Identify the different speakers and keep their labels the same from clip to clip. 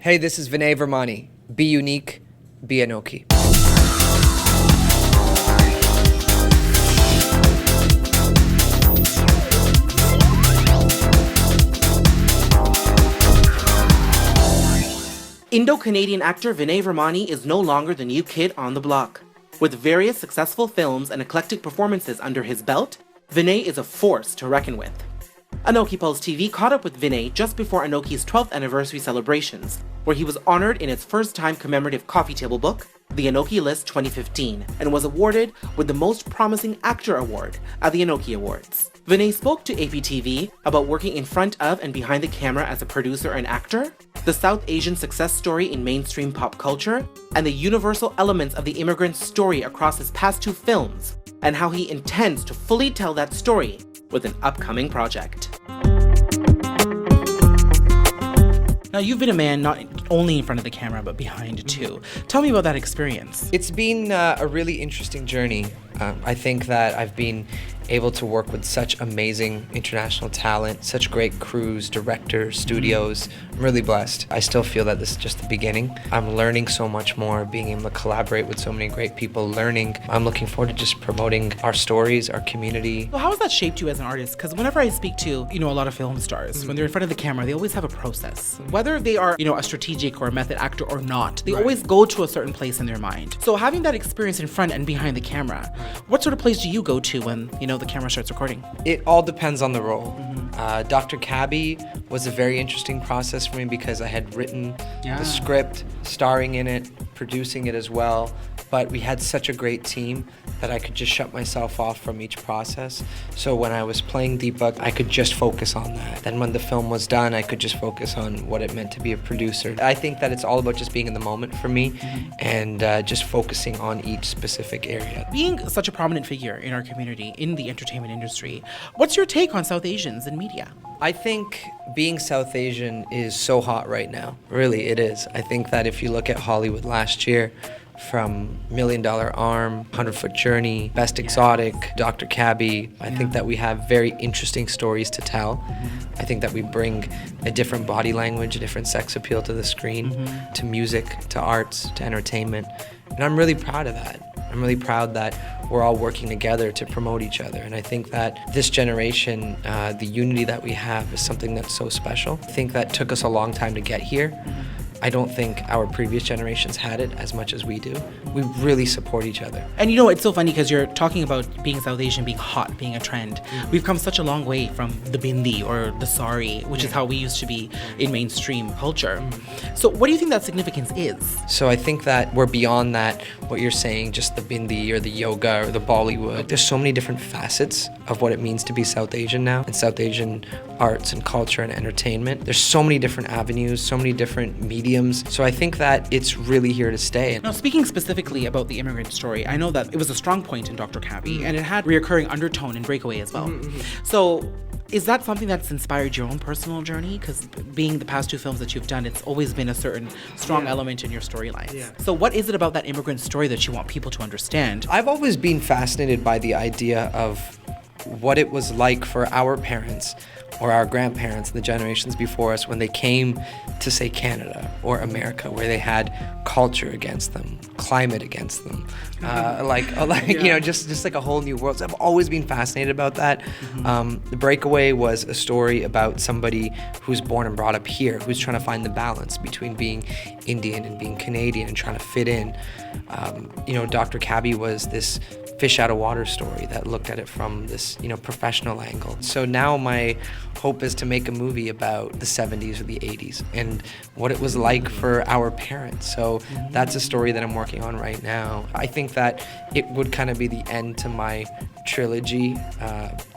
Speaker 1: Hey, this is Vinay Virmani. Be unique, be Anokhi.
Speaker 2: Indo-Canadian actor Vinay Virmani is no longer the new kid on the block. With various successful films and eclectic performances under his belt, Vinay is a force to reckon with. ANOKHI Pulse TV caught up with Vinay just before ANOKHI's 12th anniversary celebrations, where he was honored in its first-time commemorative coffee table book, the ANOKHI List 2015, and was awarded with the Most Promising Actor Award at the ANOKHI Awards. Vinay spoke to APTV about working in front of and behind the camera as a producer and actor, the South Asian success story in mainstream pop culture, and the universal elements of the immigrant story across his past two films, and how he intends to fully tell that story with an upcoming project. Now, you've been a man not only in front of the camera, but behind too. Tell me about that experience.
Speaker 1: It's been a really interesting journey. I think that I've been able to work with such amazing international talent, such great crews, directors, studios. I'm really blessed. I still feel that this is just the beginning. I'm learning so much more, being able to collaborate with so many great people, learning. I'm looking forward to just promoting our stories, our community.
Speaker 2: So how has that shaped you as an artist? Because whenever I speak to, a lot of film stars, when they're in front of the camera, they always have a process. Whether they are, a strategic or a method actor or not, they always go to a certain place in their mind. So having that experience in front and behind the camera, what sort of place do you go to when, the camera starts recording?
Speaker 1: It all depends on the role. Dr. Cabby was a very interesting process for me because I had written the script, starring in it, producing it as well, but we had such a great team that I could just shut myself off from each process. So when I was playing Deepak, I could just focus on that. Then when the film was done, I could just focus on what it meant to be a producer. I think that it's all about just being in the moment for me and just focusing on each specific area.
Speaker 2: Being such a prominent figure in our community, in the entertainment industry, what's your take on South Asians in media?
Speaker 1: I think being South Asian is so hot right now. Really, it is. I think that if you look at Hollywood last year, from Million Dollar Arm, 100-Foot Journey, Best Exotic, Dr. Cabby, I think that we have very interesting stories to tell. I think that we bring a different body language, a different sex appeal to the screen, to music, to arts, to entertainment. And I'm really proud of that. I'm really proud that we're all working together to promote each other. And I think that this generation, the unity that we have is something that's so special. I think that took us a long time to get here. I don't think our previous generations had it as much as we do. We really support each other. And
Speaker 2: it's so funny because you're talking about being South Asian, being hot, being a trend. We've come such a long way from the bindi or the sari, which is how we used to be in mainstream culture. So what do you think that significance is?
Speaker 1: So I think that we're beyond that, what you're saying, just the bindi or the yoga or the Bollywood. There's so many different facets of what it means to be South Asian now, and South Asian arts and culture and entertainment. There's so many different avenues, so many different mediums. So I think that it's really here to stay.
Speaker 2: Now, speaking specifically about the immigrant story, I know that it was a strong point in Dr. Cabby, and it had reoccurring undertone in Breakaway as well. So is that something that's inspired your own personal journey? Because being the past two films that you've done, it's always been a certain strong element in your storyline. So what is it about that immigrant story that you want people to understand?
Speaker 1: I've always been fascinated by the idea of what it was like for our parents or our grandparents, the generations before us, when they came to, say, Canada or America, where they had culture against them, climate against them, just like a whole new world. So I've always been fascinated about that. The Breakaway was a story about somebody who's born and brought up here, who's trying to find the balance between being Indian and being Canadian and trying to fit in. Dr. Cabby was this fish out of water story that looked at it from this, professional angle. So now my hope is to make a movie about the 70s or the 80s and what it was like for our parents. So that's a story that I'm working on right now. I think that it would kind of be the end to my trilogy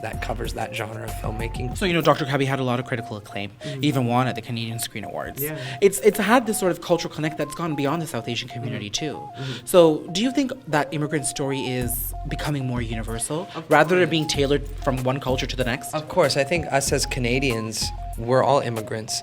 Speaker 1: that covers that genre of filmmaking.
Speaker 2: So, Dr. Cabby had a lot of critical acclaim, even won at the Canadian Screen Awards. It's had this sort of cultural connect that's gone beyond the South Asian community too. So do you think that immigrant story is becoming more universal rather than being tailored from one culture to the next?
Speaker 1: Of course. I think us as Canadians, we're all immigrants,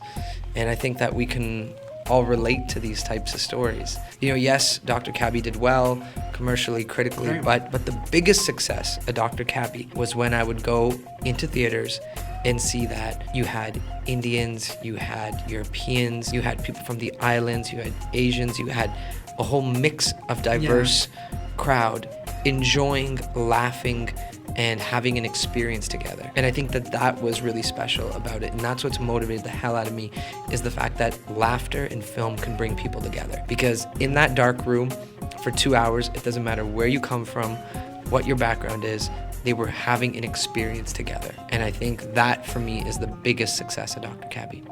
Speaker 1: and I think that we can all relate to these types of stories. Yes, Dr. Cabby did well commercially, critically, but the biggest success of Dr. Cabby was when I would go into theaters and see that you had Indians, you had Europeans, you had people from the islands, you had Asians, you had a whole mix of diverse crowd enjoying, laughing, and having an experience together. And I think that that was really special about it. And that's what's motivated the hell out of me, is the fact that laughter in film can bring people together. Because in that dark room for 2 hours, it doesn't matter where you come from, what your background is, they were having an experience together. And I think that for me is the biggest success of Dr. Cabby.